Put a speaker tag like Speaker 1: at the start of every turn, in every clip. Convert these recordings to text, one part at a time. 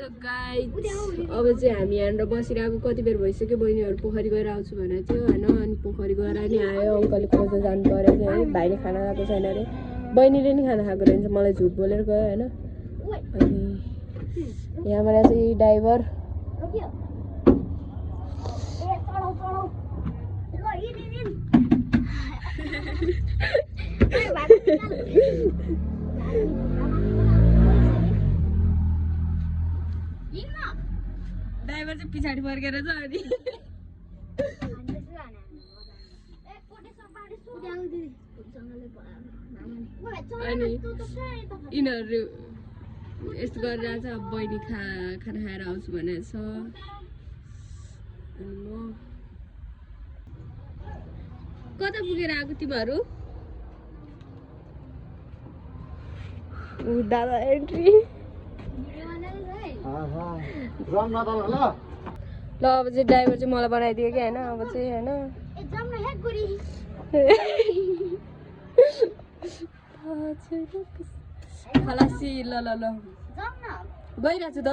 Speaker 1: guys अब चाहिँ हामी यहाँनिर बसिरहेको कति बेर भइसक्यो बहिनीहरू पोखरी गएर आउँछु भनेको थियो होइन अनि पोखरी गएर नि आयो अङ्कलले खोज्न जानु पऱ्यो है भाइले खाना खाएको छैन अरे बहिनीले नि खाना खाएको रहेछ मलाई झुट बोलेर गयो होइन अनि यहाँबाट चाहिँ ड्राइभर ड्राइभर चाहिँ पछाडि फर्केर छ अनि यिनीहरू यस्तो गरेर चाहिँ अब बहिनी खाना खाएर आउँछु भनेको छ अनि म कता पुगेर आएको तिमीहरू दादा एन्ट्री ल अब चाहिँ ड्राइभर चाहिँ मलाई बनाइदियो कि होइन अब चाहिँ होइन खलासी ल ल ल गइरहेको छु त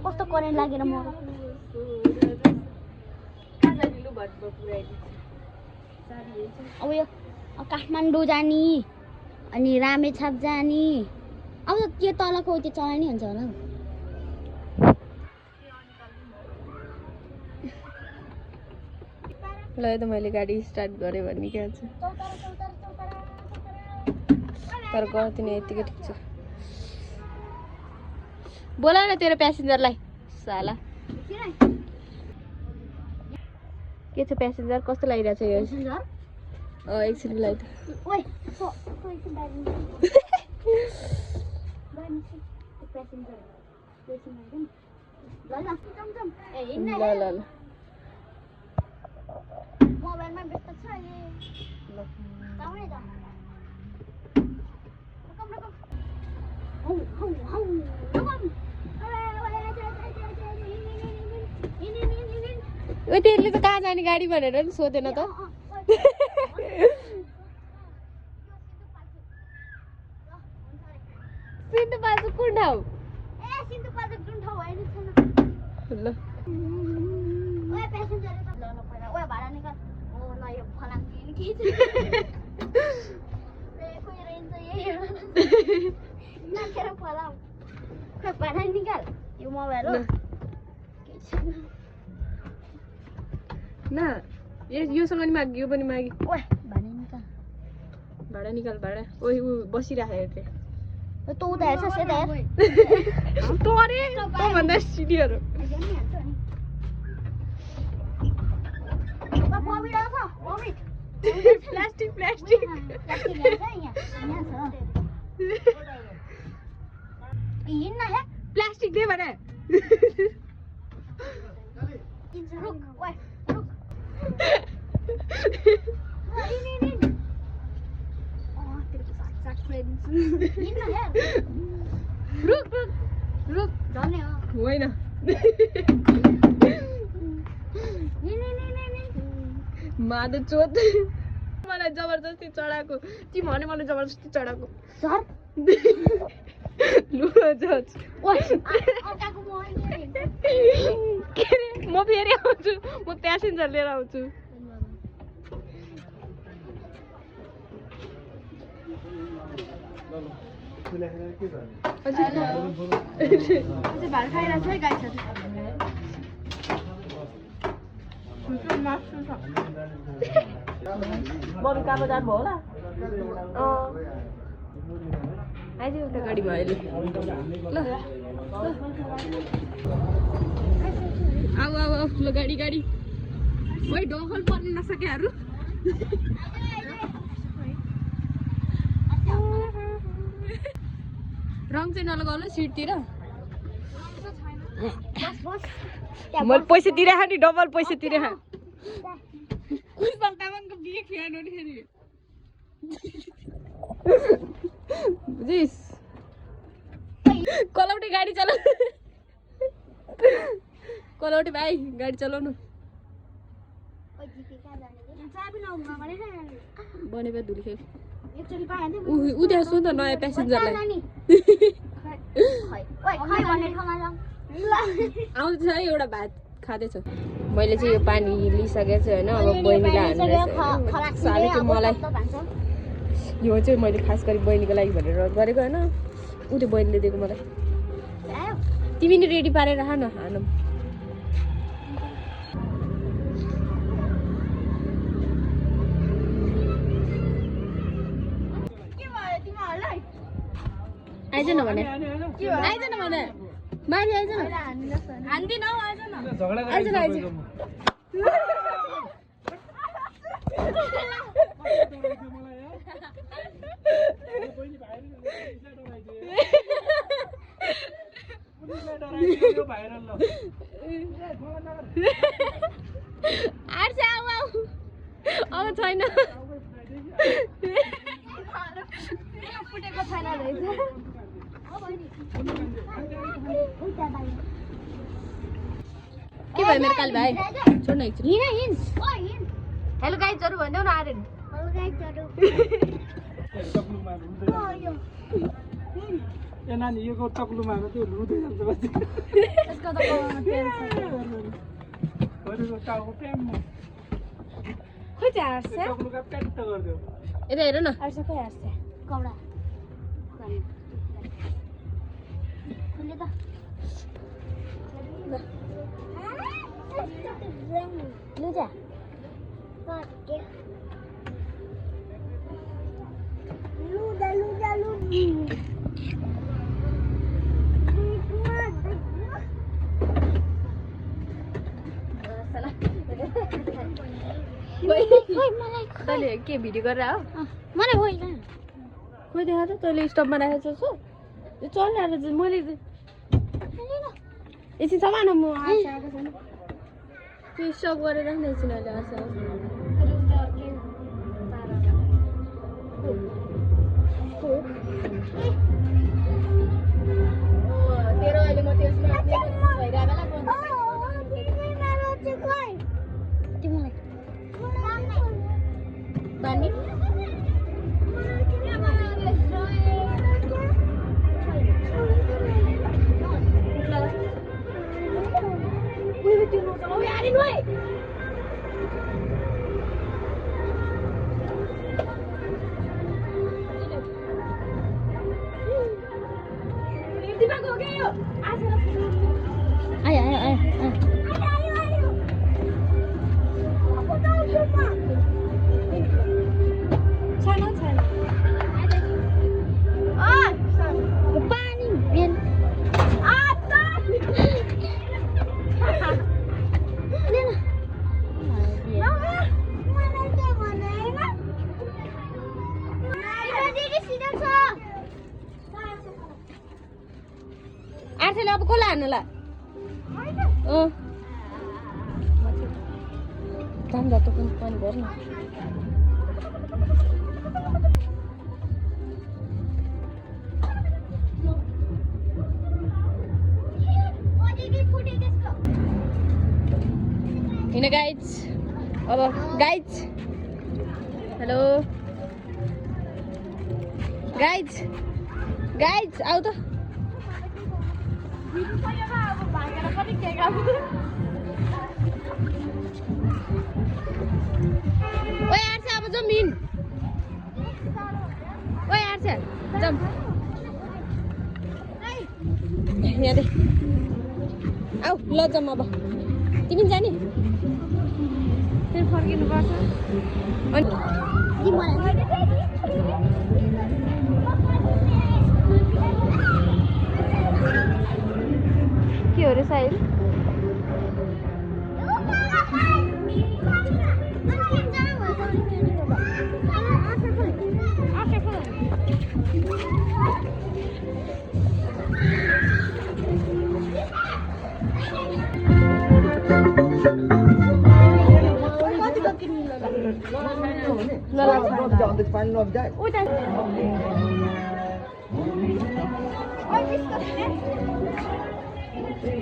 Speaker 2: कस्तो करेन्ट लागेर म अब यो काठमाडौँ जाने अनि रामेछाप जाने अब त्यो तलको त्यो चलाइ हुन्छ होला
Speaker 1: ल त मैले गाडी स्टार्ट गरेँ भन्ने क्या छ तर गर्दिनँ यतिकै ठिक छ बोला न तेरो प्यासेन्जरलाई साला के छ प्यासेन्जर कस्तो लागिरहेछ यो एकछिन लाइ ल ल ल
Speaker 2: मोबाइलमा व्यस्त छ
Speaker 1: त्यसले त कहाँ जाने गाडी भनेर नि सोधेन त सिन्धुपाल्चोक कुन ठाउँ ल
Speaker 2: यो मोबाइल
Speaker 1: न योसँग नि माग यो पनि मागी भाडा निकाल भाडा ओइ ऊ बसिरहेको हेर्थे
Speaker 2: तँ उता हेर्छस् यता हेर
Speaker 1: भन्दा सिडीहरू प्लास्टिक प्लास्टिक प्लास्टिक दे भने रुक रुक रुक होइन माधव चोत मलाई जबरजस्ती चढाएको तिमी भने मलाई जबरजस्ती चढाएको लु जज के अरे म फेरि आउँछु म प्यासेन्जर लिएर आउँछु भात खाइरहेको छ है गाई साथी बरु काबो जानुभयो होला आइदियो एउटा गाडी भयो अहिले ल आऊ आऊ आऊ ल गाडी गाडी ओइ डोखल पर्न नसकेहरू रङ चाहिँ नलगाऊ ल सिटतिर मैले पैसा तिरेको नि डबल पैसा तिरेको तामाङको बिहे खुवाउनु नि फेरि बुझिस् कलौटी गाडी चलाउ कलौटी भाइ गाडी चलाउनु बनेपा धुली ऊ त्यहाँ सुन त नयाँ प्यासेन्जरलाई
Speaker 2: खै भन्ने ठाउँमा जाउँ
Speaker 1: आउँछ एउटा भात खाँदैछु मैले चाहिँ यो पानी लिइसकेको छु होइन अब बहिनीलाई हाल्नु साह्रै चाहिँ मलाई यो चाहिँ मैले खास गरी बहिनीको लागि भनेर गरेको होइन ऊ त्यो बहिनीले दिएको मलाई तिमी नि रेडी पारेर खा न हानौँ आइज न भने आइज न भने माथि आइज न हान्दिन हौ आइज न आइज न आइज आर्छ आऊ आऊ अब छैन फुटेको छैन रहेछ के भयो मेरो काली भाइ छोड्न एकछिन हेलो गाइजहरू भन्देऊ न आर्यन
Speaker 3: नानी यो टक्लुमा त्यो रुँदै जान्छ पछि
Speaker 2: यसको त तेल
Speaker 1: खोइ चाहिँ हार्छ
Speaker 3: टक्लुका प्याट गरिदेऊ
Speaker 1: यता हेर न
Speaker 2: हार्छ खोइ हार्छ कौडा खुल्ले त लुजा लुजा लुजा लुजा
Speaker 1: तैँले के भिडियो गरेर हो
Speaker 2: मलाई होइन
Speaker 1: खोइ देखा त तैँले स्टपमा राखेको छ यो चलिरहेको छ मैले एकछिन समान म आएको छैन त्यो स्टप गरेर राख्ने एकछिन अहिले आएको तेरो अहिले म त्यसमा भइरहेको
Speaker 2: तिमीलाई
Speaker 1: बानी
Speaker 2: आयो आयो आयो पानी बिन
Speaker 1: आर्सेले अब कसलाई हान्नुला जाम जातो पनि पानी भर न होइन गाइज अब गाइज हेलो गाइज गाइज आऊ त ओए आर्छ अब जाउँ मिन ओए आर्छ जाउँ यहाँ दे आऊ ल जाउँ अब तिमी जाने फेरि फर्किनुपर्छ अनि के हो रे Sahil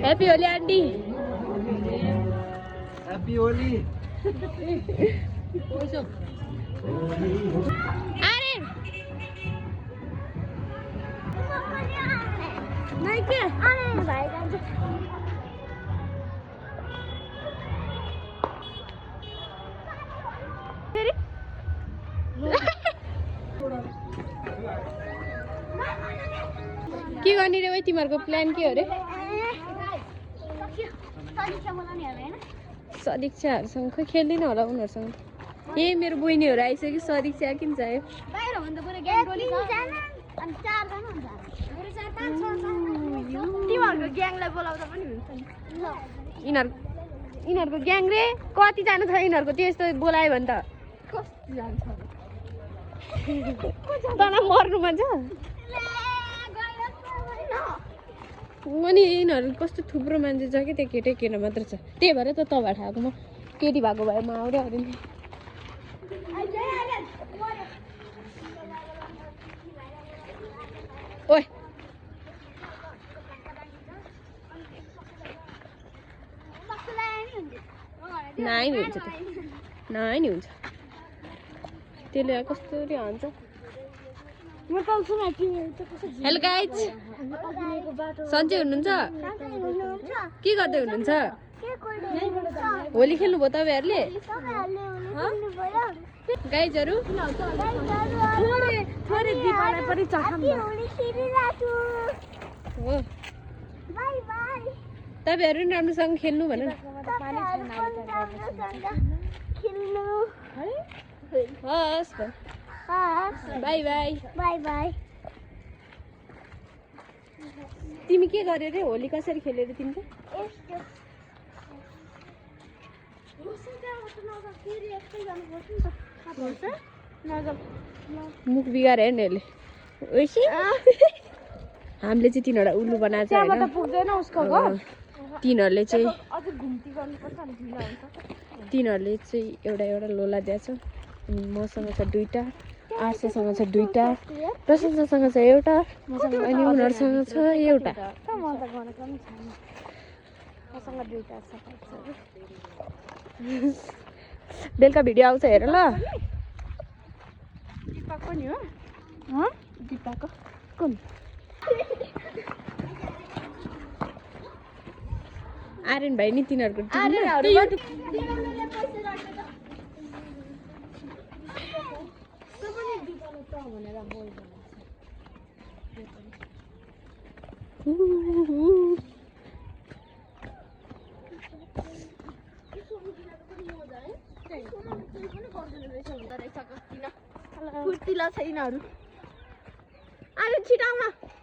Speaker 1: happy Holi aunty
Speaker 3: happy Holi
Speaker 1: अरे
Speaker 2: नै के अनि भाइ जान्छ
Speaker 1: के गर्ने रे तिमीहरूको प्लान के हो रे सदीक्षाहरूसँग खोइ खेल्दैन होला उनीहरूसँग ए मेरो बहिनीहरू आइसक्यो सदीक्षा किन चाहियो
Speaker 2: तिमीहरूको ग्याङलाई बोलाउँदा पनि हुन्छ
Speaker 1: यिनीहरूको ग्याङ रे कतिजना छ यिनीहरूको त्यस्तो बोलायो भने त तँलाई मर्नु मन छ अनि यिनीहरू कस्तो थुप्रो मान्छे छ कि त्यो केटै केटा मात्र छ त्यही भएर त तँबाट आएको म केटी भएको भए म आउँदै आउँदैन ओए नाइ नि हुन्छ नाइ नि हुन्छ त्यसले कस्तो हान्छ हेलो गाइज सन्चै हुनुहुन्छ के गर्दै हुनुहुन्छ होली खेल्नुभयो तपाईँहरूले गाइजहरू हो तपाईँहरू नि राम्रोसँग खेल्नु भन हस् बाई बाई
Speaker 2: बाई बाई
Speaker 1: तिमी के गर्यो रे होली कसरी खेल्यो रे तिमी मुख बिगारे नि यसले हामीले चाहिँ तिनीहरूलाई उल्लु बनाएको छ होइन तिनीहरूले चाहिँ एउटा एउटा लोला दिएछ अनि मसँग छ 2टा आर्सेसँग छ 2टा प्रशंसासँग छ एउटा अनि उनीहरूसँग छ एउटा बेलुका भिडियो आउँछ हेर ल दिपाको नि हो दिपाको कुन आर्यन भाइ नि तिनीहरूको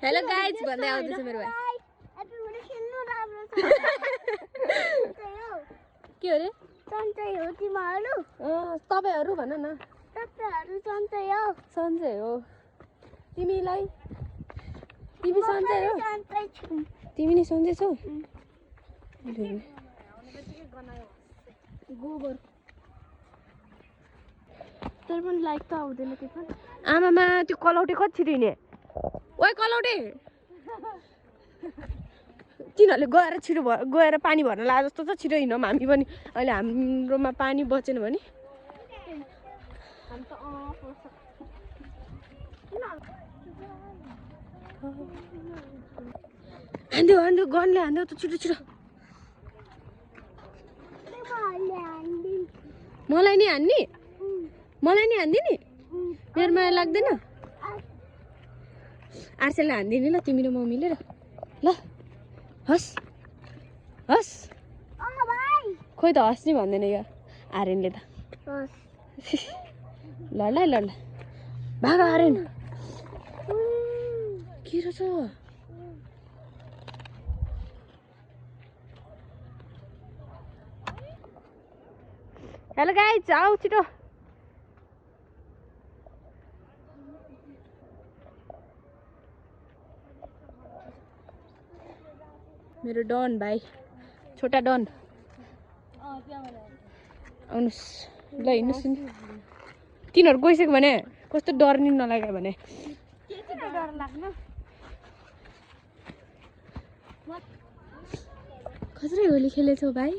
Speaker 1: हेलो गाइज भन्दै आउँदैछ मेरो भाइ के हो रे
Speaker 2: सन्चै हो तिमीहरू
Speaker 1: तपाईँहरू भन न
Speaker 2: तपाईँहरू सन्चै हो
Speaker 1: सन्चै हो तिमीलाई तिमी सन्चै हो तिमी नि सन्चै छौ
Speaker 2: गोबर तर पनि लाइक त आउँदैन त्यो पनि
Speaker 1: आमामा त्यो कलौटे कसरी हिँड्ने ओए कलौटे तिनीहरूले गएर छिटो गएर पानी भर्न लागे जस्तो छ छिटो हिँडौँ हामी पनि अहिले हाम्रोमा पानी बचेन भने हान्दियो गनले हान्दियो त छिटो छिटो मलाई नि हान्ने मलाई नि हान्दिने मेरो माया लाग्दैन आर्सेलाई हान्दिने ल तिमी र म मिलेर ल हस् हस् खोइ त हस् नि भन्दैन यो आर्यनले त ल ल ल ल भाग आर्यन के रहेछ हेलो गाइज आऊ छिटो मेरो डन भाइ छोटा डन आउनुहोस् ल हिँड्नुहोस् नि तिनीहरू गइसक्यो भने कस्तो डर नि नलाग्यो भने खत्रै होली खेलेछौ भाइ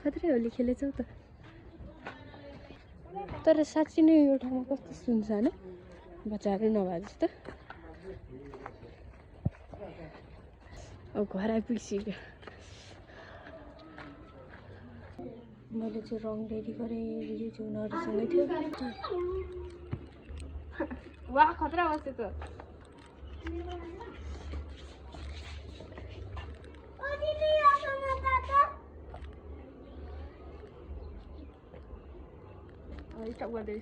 Speaker 1: खत्रै होली खेलेछौ त तर साँच्ची नै यो ठाउँमा कस्तो सुन्छ होइन बच्चाहरू नभए जस्तो अब घर आइपुगिसक्यो मैले चाहिँ रङ रेडी गरेँ दिदी चाहिँ उनीहरूसँगै थियो वा खतरा बस्यो त स्टप गर्दै